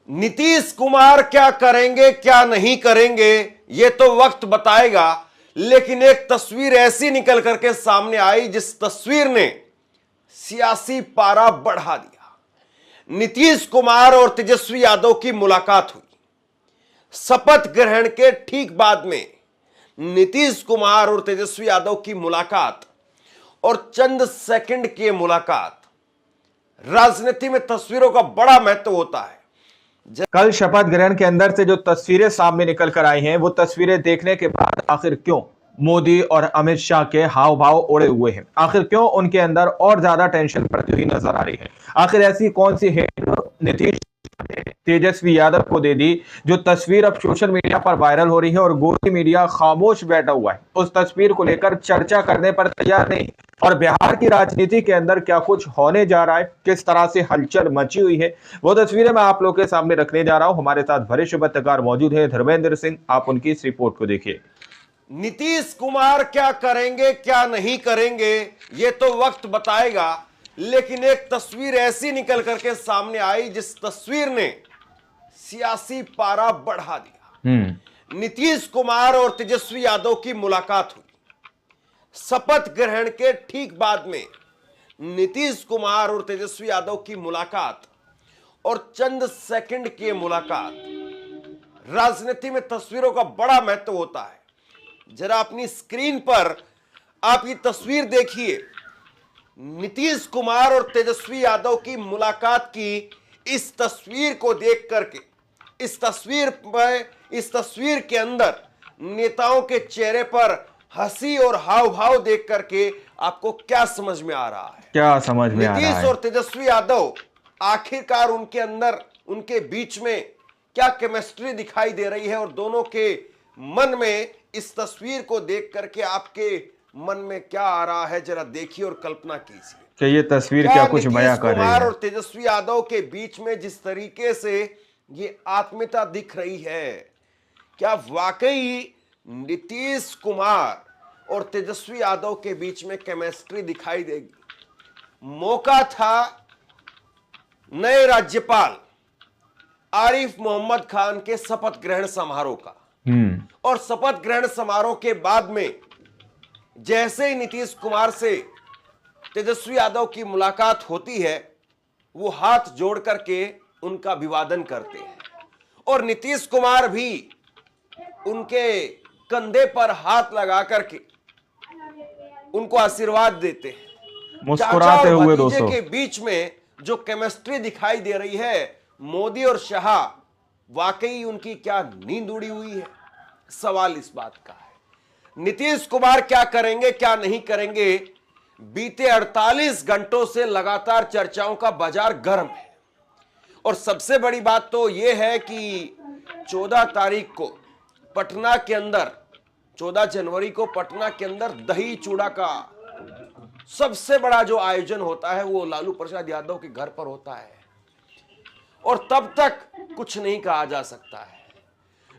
नीतीश कुमार क्या करेंगे क्या नहीं करेंगे ये तो वक्त बताएगा, लेकिन एक तस्वीर ऐसी निकल करके सामने आई जिस तस्वीर ने सियासी पारा बढ़ा दिया। नीतीश कुमार और तेजस्वी यादव की मुलाकात हुई। शपथ ग्रहण के ठीक बाद में नीतीश कुमार और तेजस्वी यादव की मुलाकात और चंद सेकंड की मुलाकात, राजनीति में तस्वीरों का बड़ा महत्व होता है। कल शपथ ग्रहण के अंदर से जो तस्वीरें सामने निकल कर आई हैं, वो तस्वीरें देखने के बाद आखिर क्यों मोदी और अमित शाह के हाव भाव उड़े हुए हैं, आखिर क्यों उनके अंदर और ज्यादा टेंशन बढ़ती हुई नजर आ रही है, आखिर ऐसी कौन सी हिट नीतीश तेजस्वी यादव को दे दी जो तस्वीर अब सोशल मीडिया पर वायरल हो रही है और गोदी मीडिया खामोश बैठा हुआ है, उस तस्वीर को लेकर चर्चा करने पर तैयार नहीं। और बिहार की राजनीति के अंदर क्या कुछ होने जा रहा है, किस तरह से हलचल मची हुई है, वो तस्वीरें मैं आप लोगों के सामने रखने जा रहा हूं। हमारे साथ वरिष्ठ पत्रकार मौजूद है धर्मेंद्र सिंह, आप उनकी इस रिपोर्ट को देखिए। नीतीश कुमार क्या करेंगे क्या नहीं करेंगे ये तो वक्त बताएगा, लेकिन एक तस्वीर ऐसी निकल करके सामने आई जिस तस्वीर ने सियासी पारा बढ़ा दिया। नीतीश कुमार और तेजस्वी यादव की मुलाकात हुई। शपथ ग्रहण के ठीक बाद में नीतीश कुमार और तेजस्वी यादव की मुलाकात और चंद सेकंड की मुलाकात, राजनीति में तस्वीरों का बड़ा महत्व होता है। जरा अपनी स्क्रीन पर आप ये तस्वीर देखिए। नीतीश कुमार और तेजस्वी यादव की मुलाकात की इस तस्वीर को देख करके, इस तस्वीर के अंदर नेताओं के चेहरे पर हंसी और हाव भाव देख करके आपको क्या समझ में आ रहा है? क्या समझ में आ रहा है? नीतीश और तेजस्वी यादव आखिरकार उनके अंदर, उनके बीच में क्या केमिस्ट्री दिखाई दे रही है और दोनों के मन में इस तस्वीर को देख करके आपके मन में क्या आ रहा है, जरा देखिए और कल्पना कीजिए कि ये तस्वीर क्या कुछ बयां कर रही है। कुमार और तेजस्वी यादव के बीच में जिस तरीके से ये आत्मीयता दिख रही है, क्या वाकई नीतीश कुमार और तेजस्वी यादव के बीच में केमिस्ट्री दिखाई देगी? मौका था नए राज्यपाल आरिफ मोहम्मद खान के शपथ ग्रहण समारोह का, और शपथ ग्रहण समारोह के बाद में जैसे ही नीतीश कुमार से तेजस्वी यादव की मुलाकात होती है, वो हाथ जोड़ करके उनका अभिवादन करते हैं और नीतीश कुमार भी उनके कंधे पर हाथ लगा करके उनको आशीर्वाद देते हैं। मुस्कुराते हुए दोस्तों के बीच में जो केमिस्ट्री दिखाई दे रही है, मोदी और शाह, वाकई उनकी क्या नींद उड़ी हुई है? सवाल इस बात का है। नीतीश कुमार क्या करेंगे क्या नहीं करेंगे, बीते 48 घंटों से लगातार चर्चाओं का बाजार गर्म है। और सबसे बड़ी बात तो यह है कि 14 तारीख को पटना के अंदर, 14 जनवरी को पटना के अंदर दही चूड़ा का सबसे बड़ा जो आयोजन होता है वो लालू प्रसाद यादव के घर पर होता है, और तब तक कुछ नहीं कहा जा सकता है।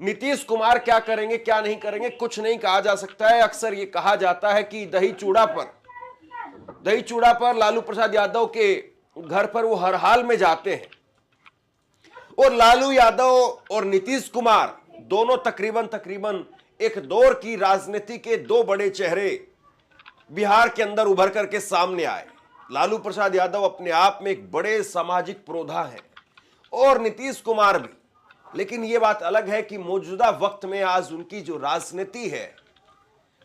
नीतीश कुमार क्या करेंगे क्या नहीं करेंगे कुछ नहीं कहा जा सकता है। अक्सर ये कहा जाता है कि दही चूड़ा पर लालू प्रसाद यादव के घर पर वो हर हाल में जाते हैं, और लालू यादव और नीतीश कुमार दोनों तकरीबन एक दौर की राजनीति के दो बड़े चेहरे बिहार के अंदर उभर करके सामने आए। लालू प्रसाद यादव अपने आप में एक बड़े सामाजिक प्रोधा हैं और नीतीश कुमार भी, लेकिन यह बात अलग है कि मौजूदा वक्त में आज उनकी जो राजनीति है,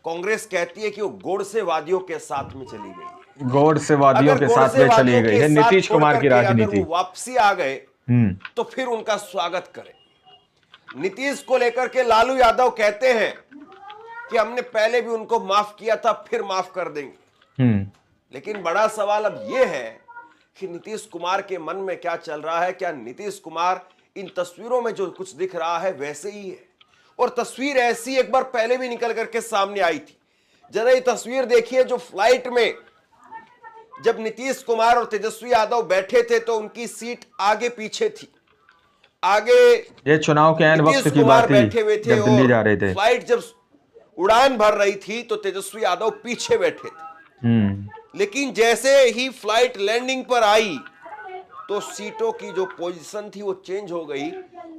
कांग्रेस कहती है कि वो गोडसेवादियों के साथ में चली गई है। गोडसेवादियों के साथ में चली गई है नीतीश कुमार की राजनीति। वापसी आ गए तो फिर उनका स्वागत करें। नीतीश को लेकर के लालू यादव कहते हैं कि हमने पहले भी उनको माफ किया था, फिर माफ कर देंगे। लेकिन बड़ा सवाल अब यह है कि नीतीश कुमार के मन में क्या चल रहा है? क्या नीतीश कुमार इन तस्वीरों में जो कुछ दिख रहा है वैसे ही है? और तस्वीर ऐसी एक बार पहले भी निकल करके सामने आई थी। जरा ये तस्वीर देखिए, जो फ्लाइट में जब नीतीश कुमार और तेजस्वी यादव बैठे थे तो उनकी सीट आगे पीछे थी। आगे ये चुनाव के एंड वक्त की बात थी, बैठे हुए थे, जब दिल्ली जा रहे थे। फ्लाइट जब उड़ान भर रही थी तो तेजस्वी यादव पीछे बैठे थे। लेकिन जैसे ही फ्लाइट लैंडिंग पर आई तो सीटों की जो पोजीशन थी वो चेंज हो गई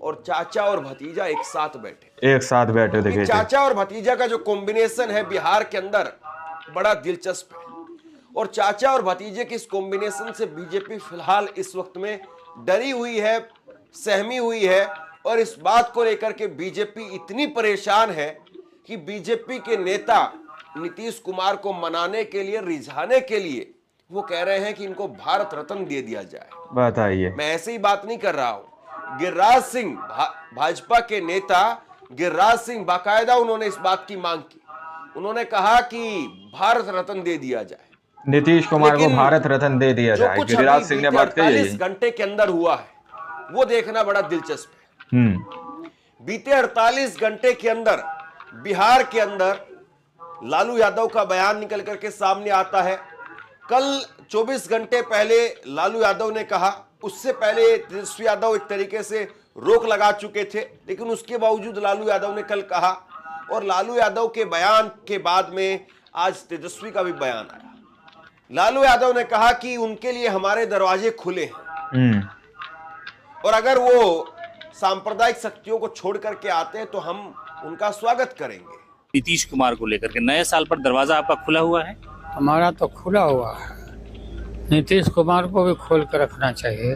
और चाचा और भतीजा एक साथ बैठे। देखिए चाचा और भतीजा का जो कॉम्बिनेशन है बिहार के अंदर बड़ा दिलचस्प है और चाचा और भतीजे के इस कॉम्बिनेशन से बीजेपी फिलहाल इस वक्त में डरी हुई है, सहमी हुई है और इस बात को लेकर के बीजेपी इतनी परेशान है कि बीजेपी के नेता नीतीश कुमार को मनाने के लिए, रिझाने के लिए वो कह रहे हैं कि इनको भारत रत्न दे दिया जाए। बताइए, मैं ऐसे ही बात नहीं कर रहा हूं। गिरिराज सिंह भाजपा के नेता गिरिराज सिंह बाकायदा उन्होंने इस बात की मांग की। उन्होंने कहा कि भारत रत्न दे दिया जाए, नीतीश कुमार को भारत रत्न दे दिया जाए। गिरिराज सिंह ने बात कही है। 48 घंटे के अंदर हुआ है वो देखना बड़ा दिलचस्प है। बीते 48 घंटे के अंदर बिहार के अंदर लालू यादव का बयान निकल करके सामने आता है। कल 24 घंटे पहले लालू यादव ने कहा, उससे पहले तेजस्वी यादव एक तरीके से रोक लगा चुके थे, लेकिन उसके बावजूद लालू यादव ने कल कहा और लालू यादव के बयान के बाद में आज तेजस्वी का भी बयान आया। लालू यादव ने कहा कि उनके लिए हमारे दरवाजे खुले हैं और अगर वो सांप्रदायिक शक्तियों को छोड़ करके आते हैं तो हम उनका स्वागत करेंगे। नीतीश कुमार को लेकर के नए साल पर दरवाजा आपका खुला हुआ है? हमारा तो खुला हुआ है। नीतीश कुमार को भी खोल कर रखना चाहिए,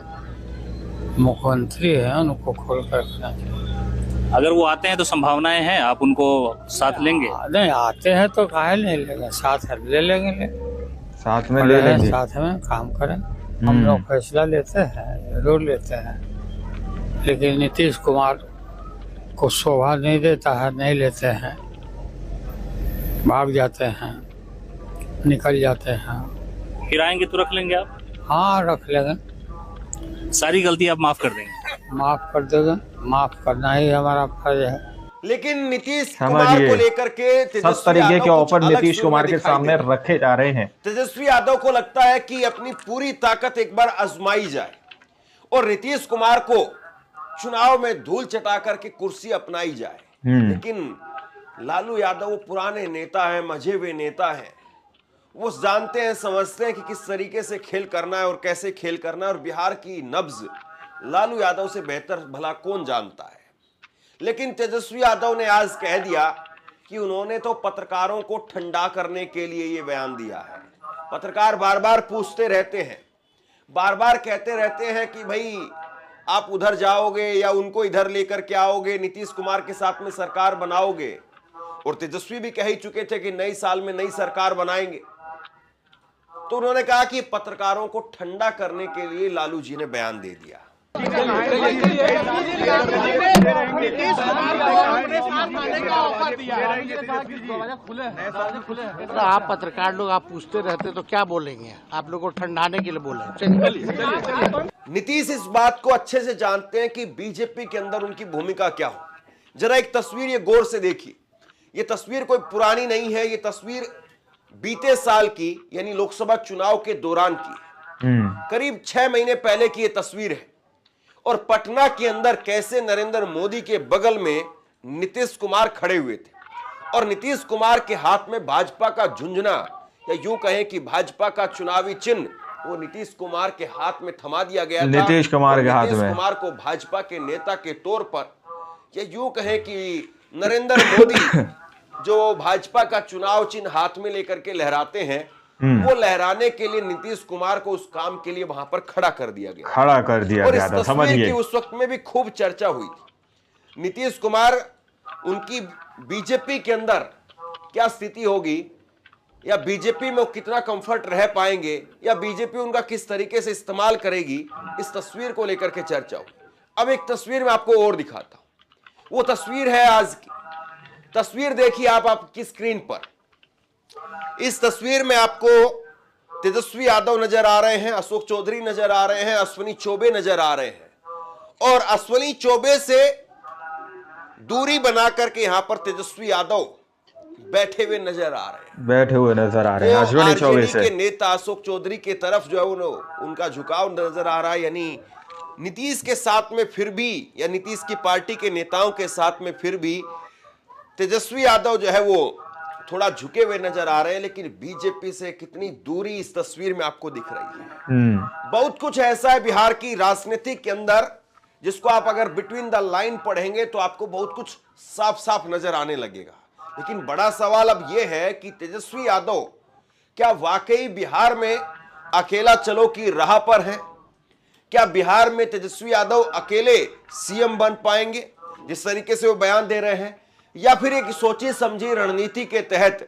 मुख्यमंत्री है, उनको खोल कर रखना चाहिए। अगर वो आते हैं तो संभावनाएं हैं आप उनको साथ लेंगे? नहीं आते हैं तो काहे नहीं लेंगे, साथ ले लेंगे, साथ में ले लेंगे, साथ में काम करें। हम लोग फैसला लेते हैं, जरूर लेते हैं, लेकिन नीतीश कुमार को शोभा नहीं देता है, नहीं लेते हैं, भाग जाते हैं, निकल जाते हैं। फिर आएंगे तो रख लेंगे आप? हाँ रख लेंगे, सारी गलती आप माफ कर देंगे? माफ कर देंगे, माफ करना ही हमारा फर्ज है। लेकिन नीतीश कुमार को लेकर के सब तरीके के ऑफर नीतीश कुमार के सामने रखे जा रहे हैं। तेजस्वी यादव को लगता है कि अपनी पूरी ताकत एक बार आजमाई जाए और नीतीश कुमार को चुनाव में धूल चटा करके कुर्सी अपनाई जाए। लेकिन लालू यादव वो पुराने नेता हैं, मजे हुए नेता हैं, वो जानते हैं, समझते हैं कि किस तरीके से खेल करना है और कैसे खेल करना है और बिहार की नब्ज लालू यादव से बेहतर भला कौन जानता है। लेकिन तेजस्वी यादव ने आज कह दिया कि उन्होंने तो पत्रकारों को ठंडा करने के लिए ये बयान दिया है। पत्रकार बार बार पूछते रहते हैं, बार बार कहते रहते हैं कि भाई आप उधर जाओगे या उनको इधर लेकर के आओगे, नीतीश कुमार के साथ में सरकार बनाओगे, और तेजस्वी भी कह ही चुके थे कि नई साल में नई सरकार बनाएंगे। तो उन्होंने कहा कि पत्रकारों को ठंडा करने के लिए लालू जी ने बयान दे दिया। आप पत्रकार लोग आप पूछते रहते तो क्या बोलेंगे, आप लोग को ठंडाने के लिए बोले। नीतीश इस बात को अच्छे से जानते हैं कि बीजेपी के अंदर उनकी भूमिका क्या हो। जरा एक तस्वीर ये गौर से देखिए, ये तस्वीर कोई पुरानी नहीं है, ये तस्वीर बीते साल की यानी लोकसभा चुनाव के दौरान की है। करीब 6 महीने पहले की ये तस्वीर है और पटना के अंदर कैसे नरेंद्र मोदी के बगल में नीतीश कुमार खड़े हुए थे और नीतीश कुमार के हाथ में भाजपा का झुंझुना या यूं कहें कि भाजपा का चुनावी चिन्ह वो नीतीश कुमार के हाथ में थमा दिया गया था। नीतीश कुमार के हाथ में, नीतीश कुमार को भाजपा के नेता के तौर पर या यूं कहें कि नरेंद्र मोदी जो भाजपा का चुनाव चिन्ह हाथ में लेकर के लहराते हैं, वो लहराने के लिए नीतीश कुमार को उस काम के लिए वहां पर खड़ा कर दिया गया। और इस तस्वीर की उस वक्त में भी खूब चर्चा हुई थी। नीतीश कुमार, उनकी बीजेपी के अंदर क्या स्थिति होगी या बीजेपी में वो कितना कंफर्ट रह पाएंगे या बीजेपी उनका किस तरीके से इस्तेमाल करेगी, इस तस्वीर को लेकर के चर्चा हुई। अब एक तस्वीर में आपको और दिखाता हूं, वो तस्वीर है आज की तस्वीर। देखिए आप आपकी स्क्रीन पर, इस तस्वीर में आपको तेजस्वी यादव नजर आ रहे हैं, अशोक चौधरी नजर आ रहे हैं, अश्विनी चौबे नजर आ रहे हैं और अश्विनी चौबे से दूरी बना करके यहां पर तेजस्वी यादव बैठे हुए नजर आ रहे हैं। अश्विनी चौबे से के नेता अशोक चौधरी के तरफ जो है उनका झुकाव नजर आ रहा है, यानी नीतीश के साथ में फिर भी या नीतीश की पार्टी के नेताओं के साथ में फिर भी तेजस्वी यादव जो है वो थोड़ा झुके हुए नजर आ रहे हैं, लेकिन बीजेपी से कितनी दूरी इस तस्वीर में आपको दिख रही है। बहुत कुछ ऐसा है बिहार की राजनीति के अंदर जिसको आप अगर बिटवीन द लाइन पढ़ेंगे तो आपको बहुत कुछ साफ साफ नजर आने लगेगा। लेकिन बड़ा सवाल अब यह है कि तेजस्वी यादव क्या वाकई बिहार में अकेला चलो की राह पर है? क्या बिहार में तेजस्वी यादव अकेले सीएम बन पाएंगे जिस तरीके से वो बयान दे रहे हैं, या फिर एक सोची समझी रणनीति के तहत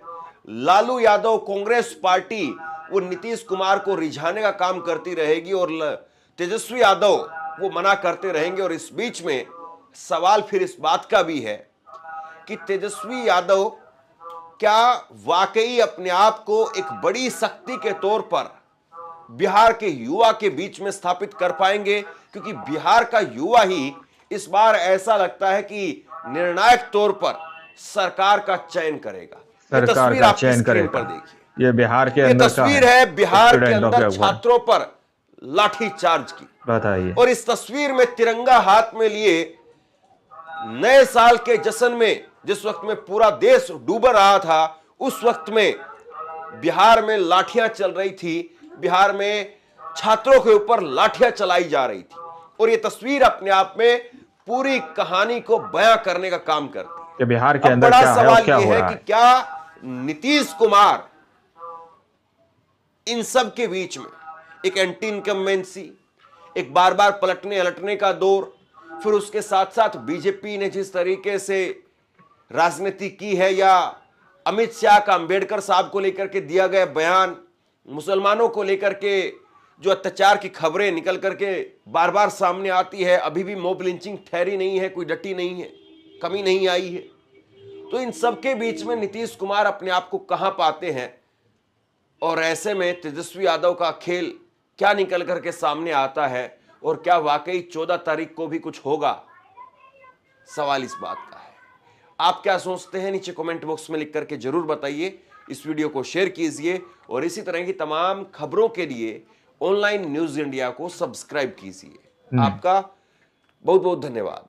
लालू यादव कांग्रेस पार्टी वो नीतीश कुमार को रिझाने का काम करती रहेगी और तेजस्वी यादव वो मना करते रहेंगे? और इस बीच में सवाल फिर इस बात का भी है कि तेजस्वी यादव क्या वाकई अपने आप को एक बड़ी शक्ति के तौर पर बिहार के युवा के बीच में स्थापित कर पाएंगे? क्योंकि बिहार का युवा ही इस बार ऐसा लगता है कि निर्णायक तौर पर सरकार का चयन करेगा। सरकार का चयन करेगा। देखिए ये बिहार के ये अंदर तस्वीर है बिहार के अंदर छात्रों पर लाठीचार्ज की। बताइए। और इस तस्वीर में तिरंगा हाथ में लिए नए साल के जश्न में जिस वक्त में पूरा देश डूब रहा था, उस वक्त में बिहार में लाठियां चल रही थी, बिहार में छात्रों के ऊपर लाठियां चलाई जा रही थी। और ये तस्वीर अपने आप में पूरी कहानी को बयां करने का काम करती है कि बिहार के अंदर बड़ा क्या सवाल क्या यह हो है रहा कि है? क्या नीतीश कुमार इन सब के बीच में एक एंटी इनकम्बेंसी, एक बार बार पलटने अलटने का दौर, फिर उसके साथ साथ बीजेपी ने जिस तरीके से राजनीति की है, या अमित शाह का अंबेडकर साहब को लेकर के दिया गया बयान, मुसलमानों को लेकर के जो अत्याचार की खबरें निकल करके बार बार सामने आती है, अभी भी मॉब लिंचिंग ठहरी नहीं है, कोई डटी नहीं है, कमी नहीं आई है। तो इन सब के बीच में नीतीश कुमार अपने आप को कहां पाते हैं? और ऐसे में तेजस्वी यादव का खेल क्या निकल करके सामने आता है? और क्या वाकई 14 तारीख को भी कुछ होगा? सवाल इस बात का है। आप क्या सोचते हैं? नीचे कमेंट बॉक्स में लिख करके जरूर बताइए। इस वीडियो को शेयर कीजिए और इसी तरह की तमाम खबरों के लिए ऑनलाइन न्यूज इंडिया को सब्सक्राइब कीजिए। आपका बहुत बहुत धन्यवाद।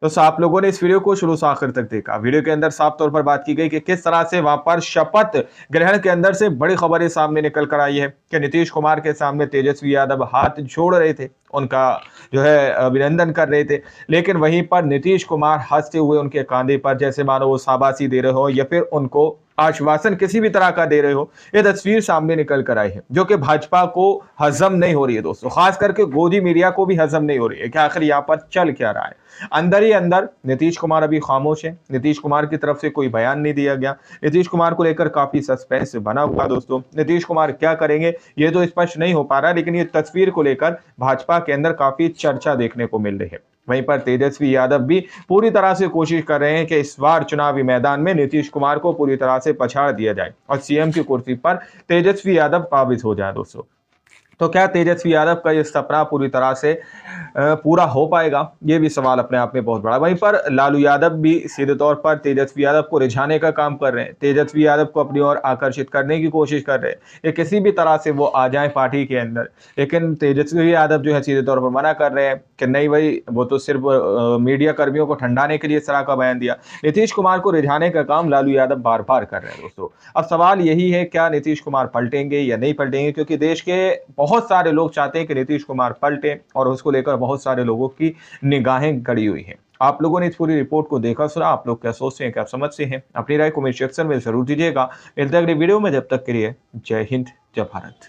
तो आप लोगों ने इस वीडियो को शुरू से आखिर तक देखा। वीडियो के अंदर साफ तौर पर बात की गई कि किस तरह से वहां पर शपथ ग्रहण के अंदर से बड़ी खबरें सामने निकल कर आई है कि नीतीश कुमार के सामने तेजस्वी यादव हाथ जोड़ रहे थे, उनका जो है अभिनंदन कर रहे थे, लेकिन वहीं पर नीतीश कुमार हंसते हुए उनके कांधे पर जैसे मानो वो शाबाशी दे रहे हो या फिर उनको आश्वासन किसी भी तरह का दे रहे हो। ये तस्वीर सामने निकल कर आई है जो कि भाजपा को हजम नहीं हो रही है दोस्तों, खास करके गोदी मीडिया को भी हजम नहीं हो रही है कि आखिर यहाँ पर चल क्या रहा है। अंदर ही अंदर नीतीश कुमार अभी खामोश है, नीतीश कुमार की तरफ से कोई बयान नहीं दिया गया, नीतीश कुमार को लेकर काफी सस्पेंस बना हुआ दोस्तों। नीतीश कुमार क्या करेंगे ये तो स्पष्ट नहीं हो पा रहा, लेकिन ये तस्वीर को लेकर भाजपा के अंदर काफी चर्चा देखने को मिल रही है। वहीं पर तेजस्वी यादव भी पूरी तरह से कोशिश कर रहे हैं कि इस बार चुनावी मैदान में नीतीश कुमार को पूरी तरह से पछाड़ दिया जाए और सीएम की कुर्सी पर तेजस्वी यादव काबिज हो जाए दोस्तों। तो क्या तेजस्वी यादव का ये सपना पूरी तरह से पूरा हो पाएगा? ये भी सवाल अपने आप में बहुत बड़ा। वहीं पर लालू यादव भी सीधे तौर पर तेजस्वी यादव को रिझाने का काम कर रहे हैं, तेजस्वी यादव को अपनी ओर आकर्षित करने की कोशिश कर रहे हैं कि किसी भी तरह से वो आ जाएं पार्टी के अंदर। लेकिन तेजस्वी यादव जो है सीधे तौर पर मना कर रहे हैं कि नहीं भाई, वो तो सिर्फ मीडिया कर्मियों को ठंडाने के लिए इस तरह का बयान दिया। नीतीश कुमार को रिझाने का काम लालू यादव बार बार कर रहे हैं दोस्तों। अब सवाल यही है, क्या नीतीश कुमार पलटेंगे या नहीं पलटेंगे? क्योंकि देश के बहुत सारे लोग चाहते हैं कि नीतीश कुमार पलटे और उसको लेकर बहुत सारे लोगों की निगाहें गड़ी हुई हैं। आप लोगों ने इस पूरी रिपोर्ट को देखा सुना, आप लोग क्या सोचते हैं, क्या समझते हैं? अपनी राय कमेंट सेक्शन में जरूर दीजिएगा। मिलते हैं अगले वीडियो में, जब तक के लिए जय हिंद, जय भारत।